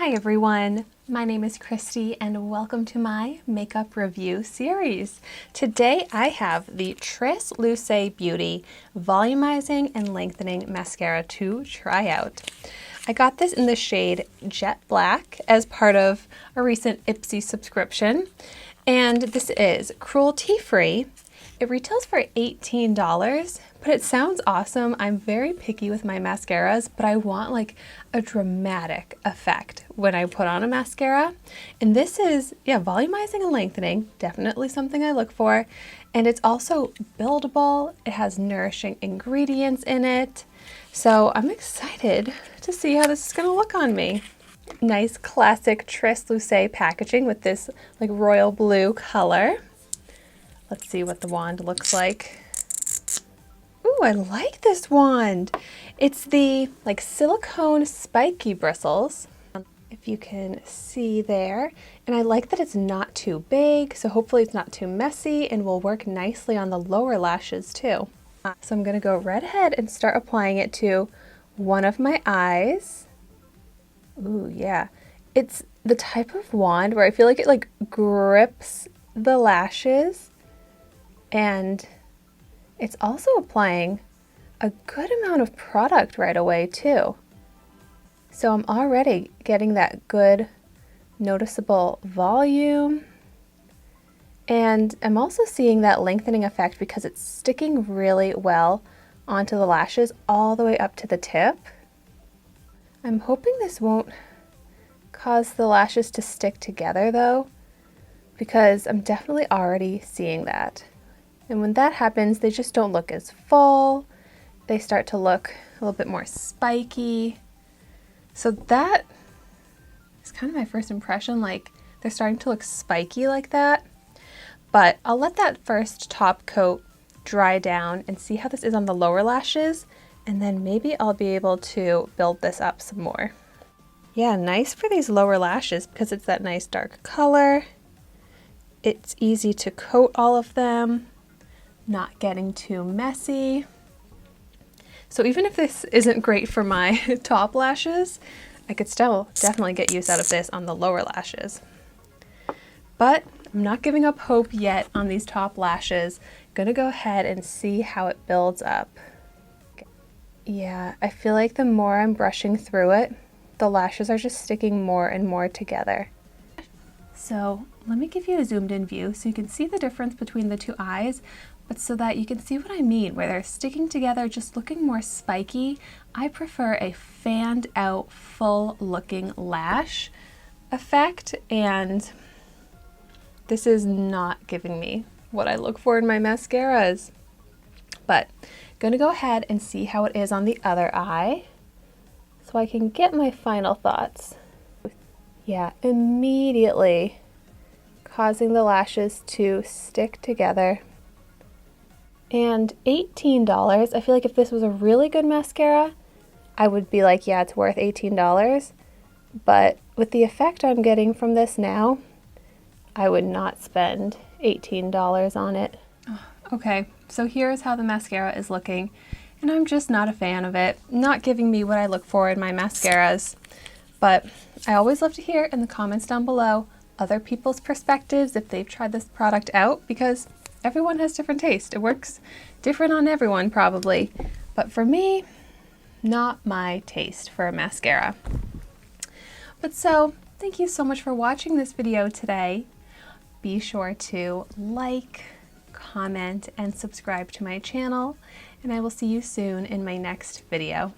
Hi everyone, my name is Christy and welcome to my makeup review series. Today I have the Tresluce Beauty Volumizing and Lengthening Mascara to try out. I got this in the shade Jet Black as part of a recent Ipsy subscription, and this is cruelty-free. It retails for $18, but it sounds awesome. I'm very picky with my mascaras, but I want like a dramatic effect when I put on a mascara. And this is, volumizing and lengthening, definitely something I look for. And it's also buildable. It has nourishing ingredients in it. So I'm excited to see how this is gonna look on me. Nice classic Tresluce packaging with this like royal blue color. Let's see what the wand looks like. Ooh, I like this wand. It's the like silicone spiky bristles, if you can see there. And I like that it's not too big, so hopefully it's not too messy and will work nicely on the lower lashes too. So I'm gonna go right ahead and start applying it to one of my eyes. Ooh, yeah. It's the type of wand where I feel like it like grips the lashes, and it's also applying a good amount of product right away too. So I'm already getting that good noticeable volume. And I'm also seeing that lengthening effect because it's sticking really well onto the lashes all the way up to the tip. I'm hoping this won't cause the lashes to stick together though, because I'm definitely already seeing that. And when that happens, they just don't look as full. They start to look a little bit more spiky. So that is kind of my first impression, like they're starting to look spiky like that. But I'll let that first top coat dry down and see how this is on the lower lashes, and then maybe I'll be able to build this up some more. Yeah, nice for these lower lashes because it's that nice dark color. It's easy to coat all of them, not getting too messy. So even if this isn't great for my top lashes, I could still definitely get use out of this on the lower lashes. But I'm not giving up hope yet on these top lashes. I'm gonna go ahead and see how it builds up. Yeah, I feel like the more I'm brushing through it, the lashes are just sticking more and more together. So let me give you a zoomed in view so you can see the difference between the two eyes, but so that you can see what I mean, where they're sticking together, just looking more spiky. I prefer a fanned out, full looking lash effect, and this is not giving me what I look for in my mascaras. But I'm gonna go ahead and see how it is on the other eye so I can get my final thoughts. Yeah, immediately causing the lashes to stick together. And $18, I feel like if this was a really good mascara, I would be like, yeah, it's worth $18. But with the effect I'm getting from this now, I would not spend $18 on it. Okay, so here's how the mascara is looking, and I'm just not a fan of it. Not giving me what I look for in my mascaras. But I always love to hear in the comments down below other people's perspectives if they've tried this product out, because everyone has different taste. It works different on everyone probably, but for me, not my taste for a mascara. But so, thank you so much for watching this video today. Be sure to like, comment, and subscribe to my channel, and I will see you soon in my next video.